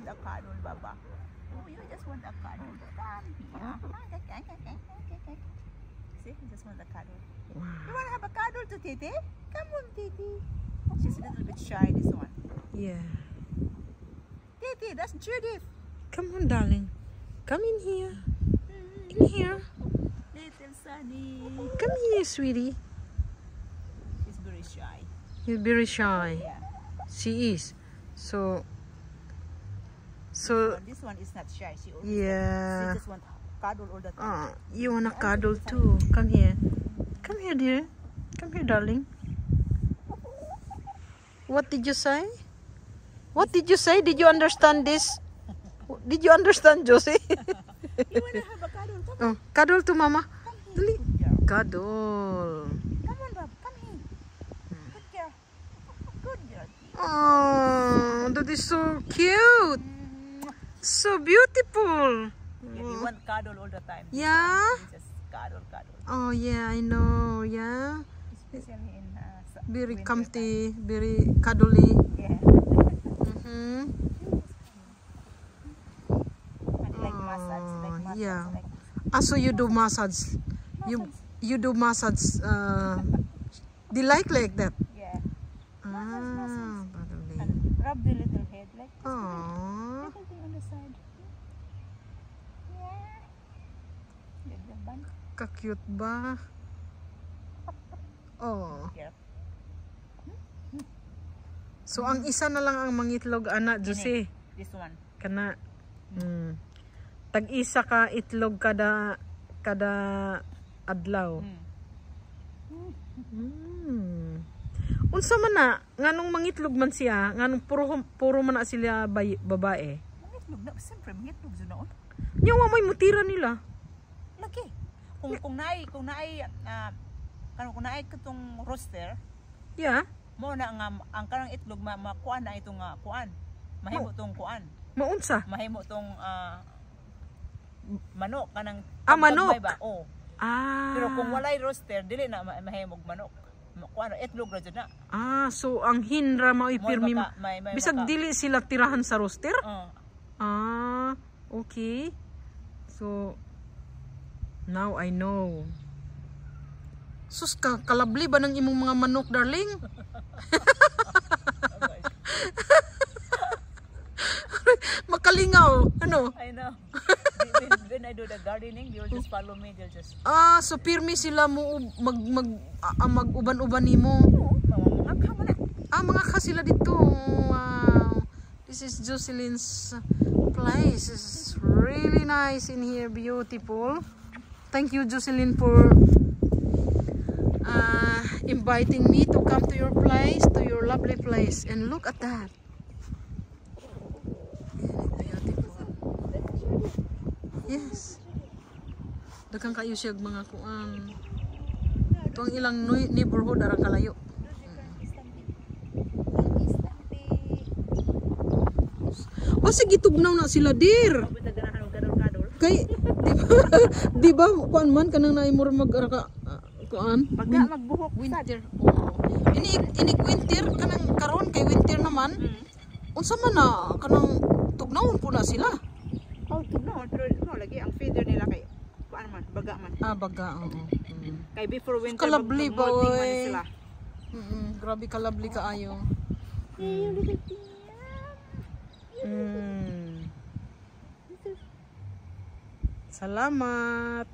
want a cuddle, Baba. Oh, you just want a cuddle. Come here. Okay. See, you just want a cuddle. Wow. You want to have a cuddle to Titi? Come on, Titi. She's a little bit shy, this one. Yeah. Titi, that's Judith. Come on, darling. Come in here. In here. Little Sunny. Come here, sweetie. She's very shy. You're very shy. Yeah. She is. So This one is not shy. She yeah. just want cuddle all the time. You wanna cuddle too? Come here. Come here, dear. Come here, darling. What did you say? What did you say? Did you understand this? Did you understand, Josie? You wanna have a cuddle? Come Oh, cuddle to mama. Come here. Good girl. Cuddle. Come on, Bob. Come here. Good girl. Good girl. Oh, that is so cute. So beautiful. Yeah, you want cuddle all the time. Yeah? You just cuddle. Oh yeah, I know. Yeah. Especially in Very winter comfy, very cuddly. time. Yeah. And like massage. Yeah. Like So you do massage. You do massage. They like that. yeah. Ah, cuddly. And rub the little head like this. Aww. Little thing on the side. Yeah. Good the bun. Ka-cute ba? Oh. Yeah. So ang isa na lang ang mangitlog anak, Josie. This one. Kana. Tag-isa ka itlog kada adlaw. Unsa man na nganong mangitlog man siya, nganong puro man na sila babae. Mangitlog na, siyempre mangitlog sa noon. Nya wa may mutira nila. Lagi. Kung naay katong rooster, Yeah. mo na nga ang kanang itlog makuan na itong kuan. Mahimo tong kuan. Maunsa? Mahimo tong manok kanang Manok. ba? Oh. Ah. Pero kung walay rooster, dili na mahimog manok. Kuan itlog ra jud na. So ang hinra mao ipirmi. Bisag dili sila tirahan sa roster? Okay. So now I know. Sus ka kalabli ba ng imong mga manok, darling? Makalingaw. Ano? I know. When I do the gardening, they'll just follow me. They'll just So pirmi sila mo mag-uban-uban nimo. mga kamo na. Mga ka sila dito. Wow. This is Jocelyn's place. It's really nice in here. Beautiful. Thank you, Jocelyn, for inviting me to come to your place, to your lovely place. And look at that. Beautiful. Yes. Daghang kayo siya mga kuan. Ito ang ilang neighborhood arang kalayo. Sige tugnaw na sila dir. Kay di ba kuan man kanang naimor mag-araka kuan Magbuhok winter. Ini winter kanang karon kay winter naman. Unsa man na kanang tugnawon po na sila. Tugnaw pero lagi ang feeder nila kay kuan man, baga man. Baga. Kay before winter kalabli ba man sila. Grabe kalabli kaayo. Salamat.